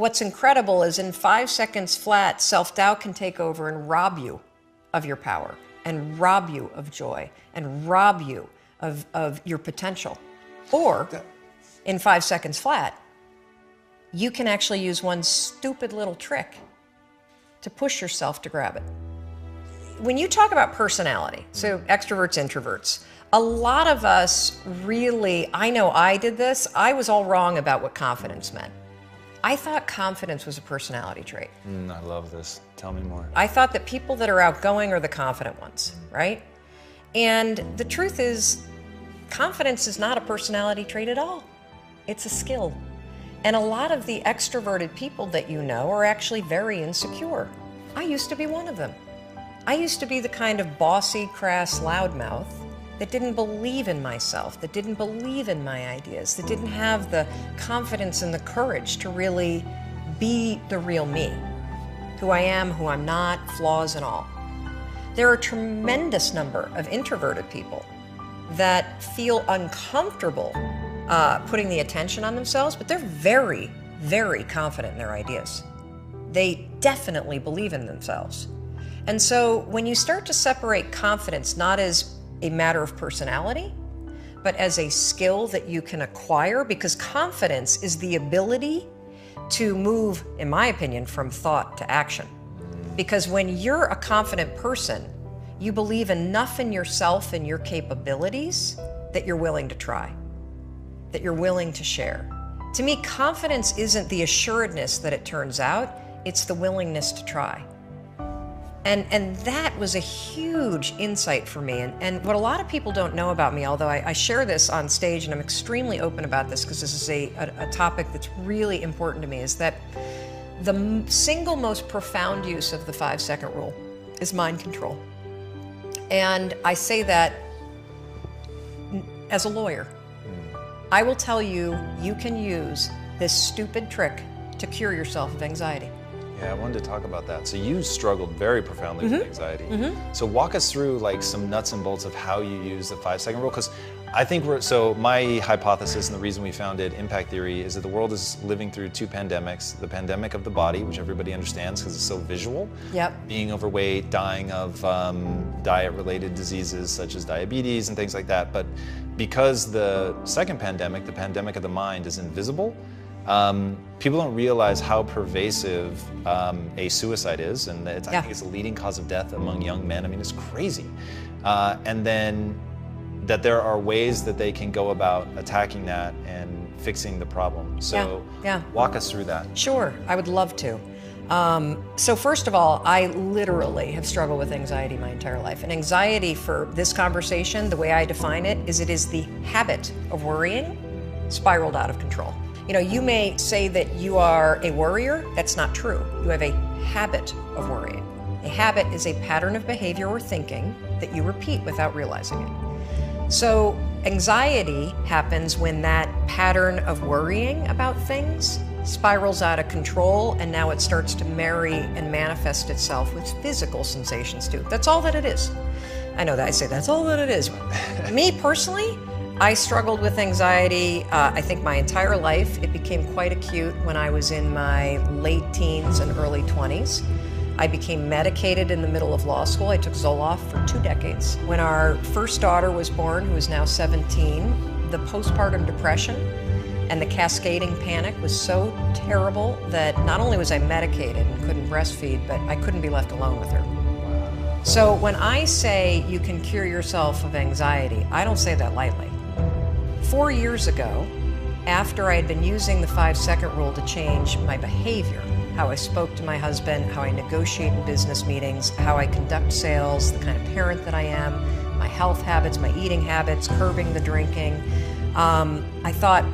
what's incredible is in 5 seconds flat, self-doubt can take over and rob you of your power, and rob you of joy, and rob you of your potential. Or in 5 seconds flat, you can actually use one stupid little trick to push yourself to grab it. When you talk about personality, so extroverts, introverts, a lot of us really, I know I did this, I was all wrong about what confidence meant. I thought confidence was a personality trait. I love this. Tell me more. I thought that people that are outgoing are the confident ones, right? And the truth is, confidence is not a personality trait at all. It's a skill. And a lot of the extroverted people that you know are actually very insecure. I used to be one of them. I used to be the kind of bossy, crass loudmouth that didn't believe in myself, that didn't believe in my ideas, that didn't have the confidence and the courage to really be the real me, who I am, who I'm not, flaws and all. There are a tremendous number of introverted people that feel uncomfortable putting the attention on themselves, but they're very, very confident in their ideas. They definitely believe in themselves. And so when you start to separate confidence not as a matter of personality, but as a skill that you can acquire, because confidence is the ability to move, in my opinion, from thought to action. Because when you're a confident person, you believe enough in yourself and your capabilities that you're willing to try, that you're willing to share. To me, confidence isn't the assuredness that it turns out, it's the willingness to try. And that was a huge insight for me. And what a lot of people don't know about me, although I share this on stage and I'm extremely open about this because this is a topic that's really important to me, is that the single most profound use of the 5-second rule is mind control. And I say that as a lawyer. I will tell you, you can use this stupid trick to cure yourself of anxiety. Yeah, I wanted to talk about that. So you struggled very profoundly with anxiety. So walk us through like some nuts and bolts of how you use the 5-second rule, because I think so my hypothesis and the reason we founded Impact Theory is that the world is living through 2 pandemics. The pandemic of the body, which everybody understands because it's so visual. Yep. Being overweight, dying of diet-related diseases such as diabetes and things like that. But because the second pandemic, the pandemic of the mind, is invisible, people don't realize how pervasive a suicide is, and I think it's the leading cause of death among young men. I mean, it's crazy. And then that there are ways that they can go about attacking that and fixing the problem. So walk us through that. Sure, I would love to. So first of all, I literally have struggled with anxiety my entire life. And anxiety, for this conversation, the way I define it is the habit of worrying spiraled out of control. You know, you may say that you are a worrier. That's not true. You have a habit of worrying. A habit is a pattern of behavior or thinking that you repeat without realizing it. So anxiety happens when that pattern of worrying about things spirals out of control, and now it starts to marry and manifest itself with physical sensations too. That's all that it is. I know that I say that's all that it is. Me personally, I struggled with anxiety, I think my entire life. It became quite acute when I was in my late teens and early 20s. I became medicated in the middle of law school. I took Zoloft for 2 decades. When our first daughter was born, who is now 17, the postpartum depression and the cascading panic was so terrible that not only was I medicated and couldn't breastfeed, but I couldn't be left alone with her. So when I say you can cure yourself of anxiety, I don't say that lightly. 4 years ago, after I had been using the 5-second rule to change my behavior, how I spoke to my husband, how I negotiate in business meetings, how I conduct sales, the kind of parent that I am, my health habits, my eating habits, curbing the drinking, I thought,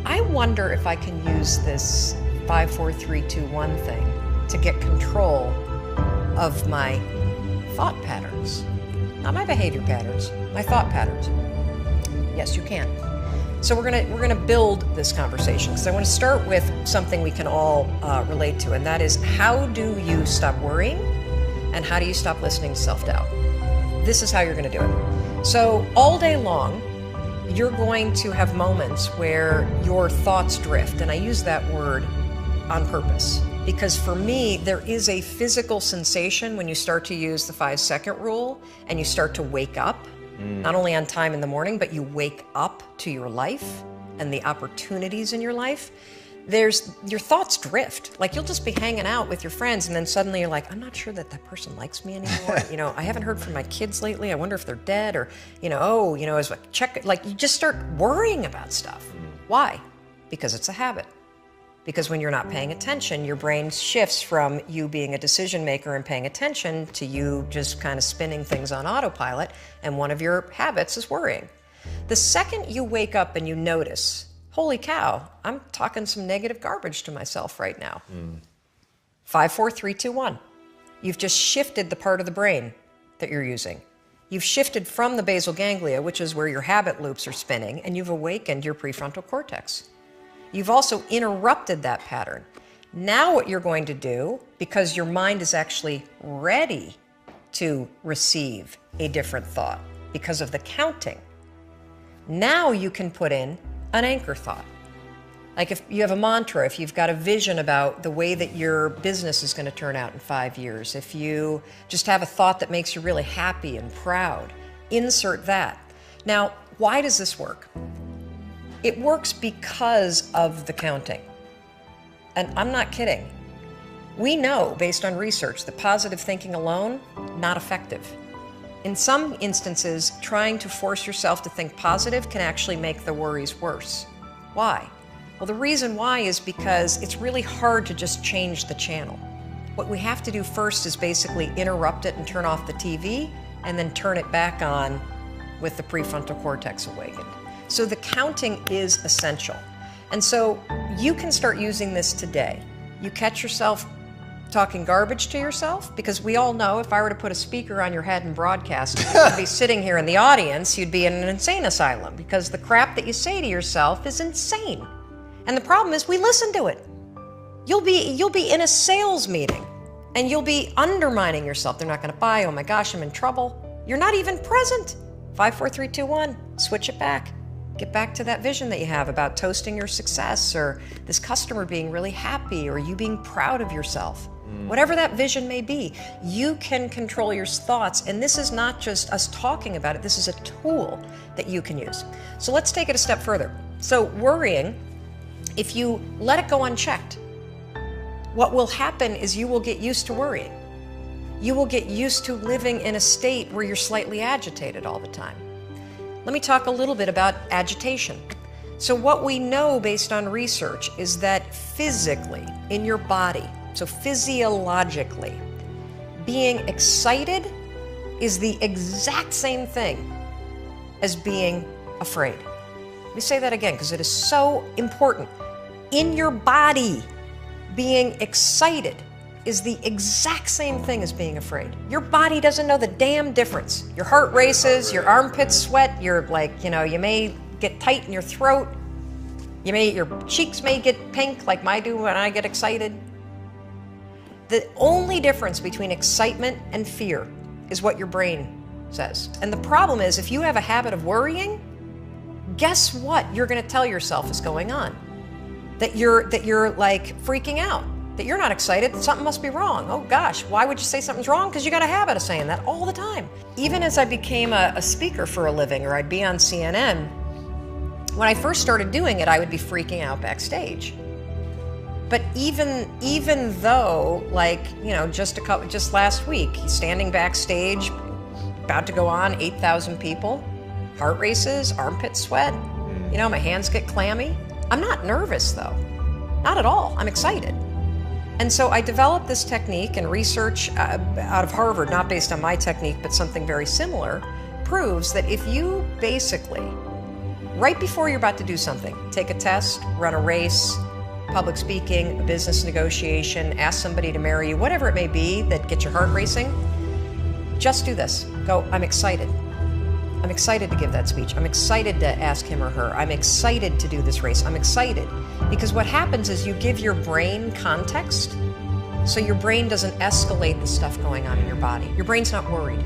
I wonder if I can use this 5, 4, 3, 2, 1 thing to get control of my thought patterns. Not my behavior patterns, my thought patterns. Yes, you can. So we're gonna build this conversation, because I want to start with something we can all relate to, and that is, how do you stop worrying and how do you stop listening to self-doubt? This is how you're going to do it. So all day long, you're going to have moments where your thoughts drift, and I use that word on purpose. Because for me, there is a physical sensation when you start to use the 5-second rule and you start to wake up, not only on time in the morning, but you wake up to your life and the opportunities in your life. Your thoughts drift. Like, you'll just be hanging out with your friends and then suddenly you're like, I'm not sure that person likes me anymore. I haven't heard from my kids lately. I wonder if they're dead, or, as like check, like, you just start worrying about stuff. Why? Because it's a habit. Because when you're not paying attention, your brain shifts from you being a decision maker and paying attention to you just kind of spinning things on autopilot, and one of your habits is worrying. The second you wake up and you notice, holy cow, I'm talking some negative garbage to myself right now. 5, 4, 3, 2, 1. You've just shifted the part of the brain that you're using. You've shifted from the basal ganglia, which is where your habit loops are spinning, and you've awakened your prefrontal cortex. You've also interrupted that pattern. Now what you're going to do, because your mind is actually ready to receive a different thought because of the counting, now you can put in an anchor thought. Like, if you have a mantra, if you've got a vision about the way that your business is going to turn out in 5 years, if you just have a thought that makes you really happy and proud, insert that. Now, why does this work? It works because of the counting. And I'm not kidding. We know, based on research, that positive thinking alone, not effective. In some instances, trying to force yourself to think positive can actually make the worries worse. Why? Well, the reason why is because it's really hard to just change the channel. What we have to do first is basically interrupt it and turn off the TV, and then turn it back on with the prefrontal cortex awakened. So the counting is essential. And so you can start using this today. You catch yourself talking garbage to yourself, because we all know if I were to put a speaker on your head and broadcast, you'd be sitting here in the audience, you'd be in an insane asylum, because the crap that you say to yourself is insane. And the problem is we listen to it. You'll be in a sales meeting and you'll be undermining yourself. They're not going to buy. Oh my gosh, I'm in trouble. You're not even present. 5, 4, 3, 2, 1. Switch it back. Get back to that vision that you have about toasting your success, or this customer being really happy, or you being proud of yourself. Whatever that vision may be, you can control your thoughts. And this is not just us talking about it. This is a tool that you can use. So let's take it a step further. So worrying, if you let it go unchecked, what will happen is you will get used to worrying. You will get used to living in a state where you're slightly agitated all the time. Let me talk a little bit about agitation. So what we know based on research is that physically, in your body, so physiologically, being excited is the exact same thing as being afraid. Let me say that again, because it is so important. In your body, being excited is the exact same thing as being afraid. Your body doesn't know the damn difference. Your heart races, your armpits sweat, you're like, you may get tight in your throat. Your cheeks may get pink like mine do when I get excited. The only difference between excitement and fear is what your brain says. And the problem is, if you have a habit of worrying, guess what you're going to tell yourself is going on? That you're like freaking out. That you're not excited, something must be wrong. Oh gosh, why would you say something's wrong? Because you got a habit of saying that all the time. Even as I became a speaker for a living, or I'd be on CNN, when I first started doing it, I would be freaking out backstage. But even though, just last week, standing backstage, about to go on, 8,000 people, heart races, armpit sweat, my hands get clammy. I'm not nervous though, not at all, I'm excited. And so I developed this technique, and research out of Harvard, not based on my technique, but something very similar, proves that if you basically, right before you're about to do something, take a test, run a race, public speaking, a business negotiation, ask somebody to marry you, whatever it may be that gets your heart racing, just do this. Go, I'm excited. I'm excited to give that speech. I'm excited to ask him or her. I'm excited to do this race. I'm excited. Because what happens is you give your brain context, so your brain doesn't escalate the stuff going on in your body. Your brain's not worried.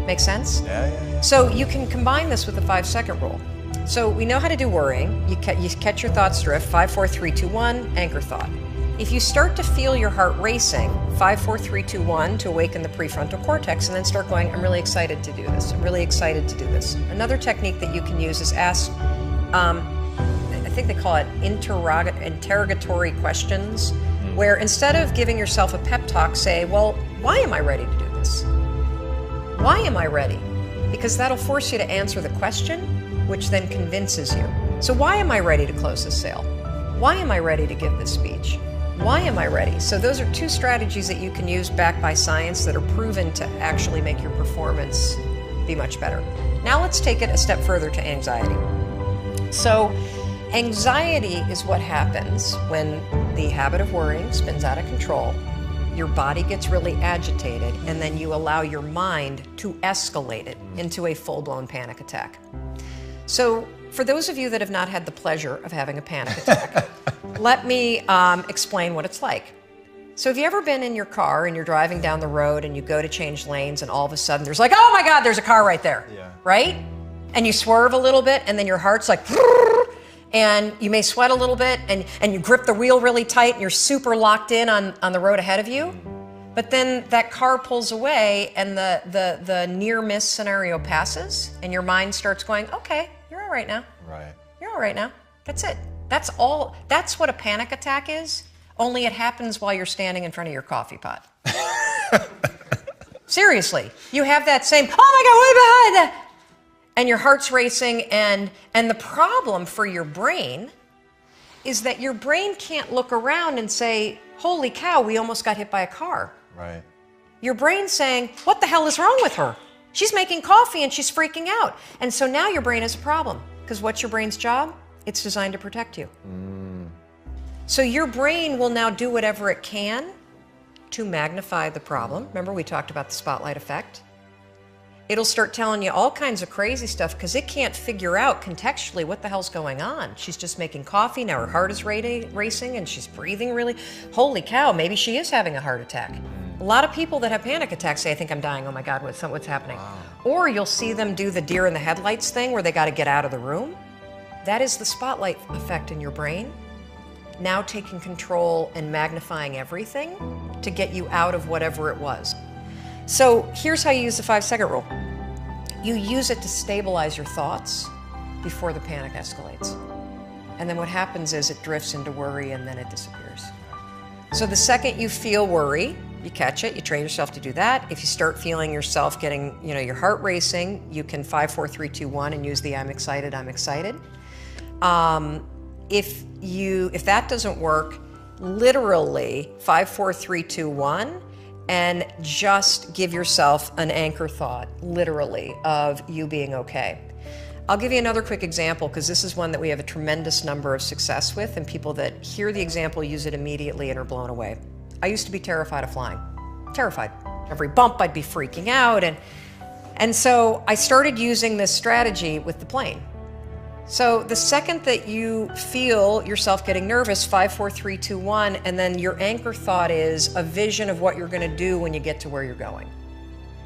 Make sense? Yeah. So you can combine this with the 5-second rule. So we know how to do worrying. You catch your thoughts drift, 5, 4, 3, 2, 1, anchor thought. If you start to feel your heart racing, 5, 4, 3, 2, 1 to awaken the prefrontal cortex, and then start going, I'm really excited to do this. I'm really excited to do this. Another technique that you can use is ask, I think they call it interrogatory questions, where instead of giving yourself a pep talk, say, well, why am I ready to do this? Why am I ready? Because that'll force you to answer the question, which then convinces you. So why am I ready to close this sale? Why am I ready to give this speech? Why am I ready? So those are two strategies that you can use backed by science that are proven to actually make your performance be much better. Now let's take it a step further to anxiety. So anxiety is what happens when the habit of worrying spins out of control, your body gets really agitated, and then you allow your mind to escalate it into a full-blown panic attack. So for those of you that have not had the pleasure of having a panic attack, let me explain what it's like. So have you ever been in your car and you're driving down the road and you go to change lanes and all of a sudden there's like, oh my God, there's a car right there, right? And you swerve a little bit and then your heart's like, and you may sweat a little bit and you grip the wheel really tight and you're super locked in on the road ahead of you. But then that car pulls away and the near miss scenario passes and your mind starts going, okay, you're all right now. Right. You're all right now. That's it. That's all. That's what a panic attack is, only it happens while you're standing in front of your coffee pot. Seriously, you have that same, oh my God, what behind that? And your heart's racing, and the problem for your brain is that your brain can't look around and say, holy cow, we almost got hit by a car. Right. Your brain's saying, what the hell is wrong with her? She's making coffee and she's freaking out. And so now your brain has a problem, because what's your brain's job? It's designed to protect you. So your brain will now do whatever it can to magnify the problem. Remember, we talked about the spotlight effect. It'll start telling you all kinds of crazy stuff because it can't figure out contextually what the hell's going on. She's just making coffee, now her heart is racing and she's breathing really. Holy cow, maybe she is having a heart attack. A lot of people that have panic attacks say, I think I'm dying, oh my God, what's happening? Wow. Or you'll see them do the deer in the headlights thing where they got to get out of the room. That is the spotlight effect in your brain, now taking control and magnifying everything to get you out of whatever it was. So here's how you use the 5-second rule. You use it to stabilize your thoughts before the panic escalates. And then what happens is it drifts into worry and then it disappears. So the second you feel worry, you catch it, you train yourself to do that. If you start feeling yourself getting, your heart racing, you can 5, 4, 3, 2, 1 and use the I'm excited, I'm excited. If that doesn't work, literally 5, 4, 3, 2, 1, and just give yourself an anchor thought, literally, of you being okay. I'll give you another quick example because this is one that we have a tremendous number of success with, and people that hear the example use it immediately and are blown away. I used to be terrified of flying. Terrified. Every bump I'd be freaking out, and so I started using this strategy with the plane. So the second that you feel yourself getting nervous, 5, 4, 3, 2, 1, and then your anchor thought is a vision of what you're going to do when you get to where you're going.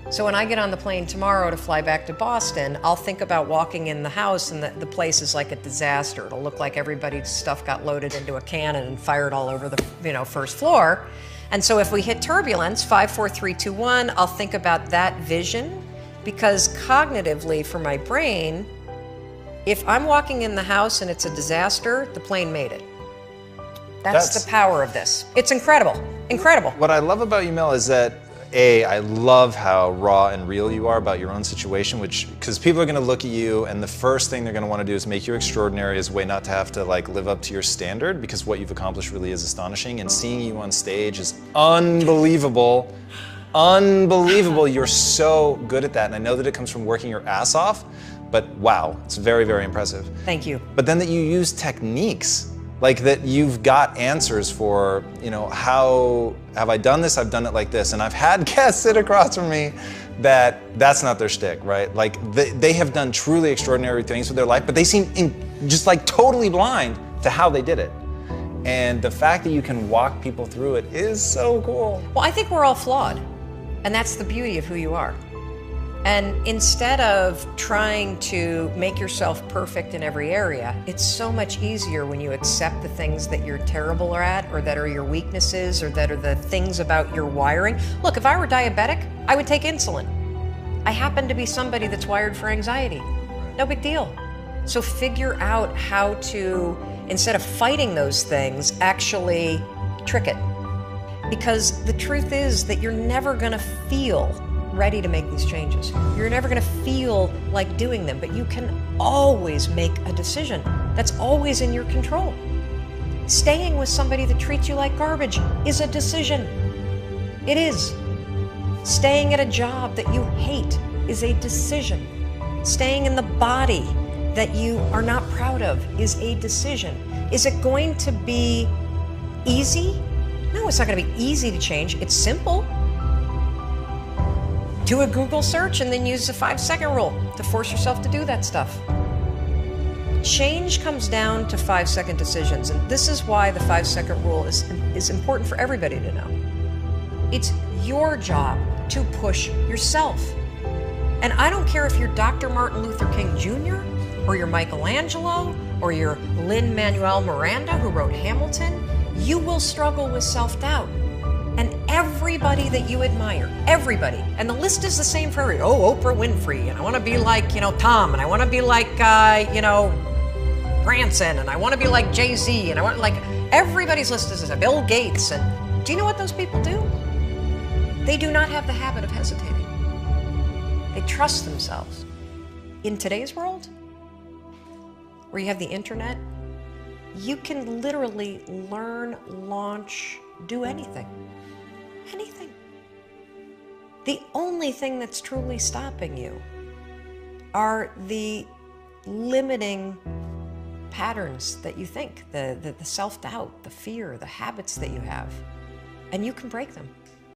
So when I get on the plane tomorrow to fly back to Boston, I'll think about walking in the house and the place is like a disaster. It'll look like everybody's stuff got loaded into a cannon and fired all over the first floor. And so if we hit turbulence, 5, 4, 3, 2, 1, I'll think about that vision, because cognitively for my brain, if I'm walking in the house and it's a disaster, the plane made it. That's the power of this. It's incredible, incredible. What I love about you, Mel, is that I love how raw and real you are about your own situation, because people are going to look at you and the first thing they're going to want to do is make you extraordinary as a way not to have to live up to your standard, because what you've accomplished really is astonishing, and seeing you on stage is unbelievable. Unbelievable. You're so good at that, and I know that it comes from working your ass off, but wow, it's very, very impressive. Thank you. But then that you use techniques, like that you've got answers for, how have I done this? I've done it like this. And I've had guests sit across from me that's not their shtick, right? Like they have done truly extraordinary things with their life, but they seem just totally blind to how they did it. And the fact that you can walk people through it is so cool. Well, I think we're all flawed. And that's the beauty of who you are. And instead of trying to make yourself perfect in every area, it's so much easier when you accept the things that you're terrible at, or that are your weaknesses, or that are the things about your wiring. Look, if I were diabetic, I would take insulin. I happen to be somebody that's wired for anxiety. No big deal. So figure out how to, instead of fighting those things, actually trick it. Because the truth is that you're never gonna feel ready to make these changes. You're never gonna feel like doing them, but you can always make a decision. That's always in your control. Staying with somebody that treats you like garbage is a decision. It is. Staying at a job that you hate is a decision. Staying in the body that you are not proud of is a decision. Is it going to be easy? No, it's not going to be easy to change. It's simple. Do a Google search and then use the 5-second rule to force yourself to do that stuff. Change comes down to 5-second decisions, and this is why the 5-second rule is important for everybody to know. It's your job to push yourself. And I don't care if you're Dr. Martin Luther King Jr., or you're Michelangelo, or you're Lin-Manuel Miranda, who wrote Hamilton, you will struggle with self-doubt. And everybody that you admire, everybody, and the list is the same for everybody. Oh, Oprah Winfrey, and I want to be like, Tom, and I want to be like, Branson, and I want to be like Jay-Z, and I want, everybody's list is a Bill Gates. And do you know what those people do? They do not have the habit of hesitating. They trust themselves. In today's world, where you have the internet, you can literally learn, launch, do anything. Anything. The only thing that's truly stopping you are the limiting patterns that you think, the self-doubt, the fear, the habits that you have. And you can break them.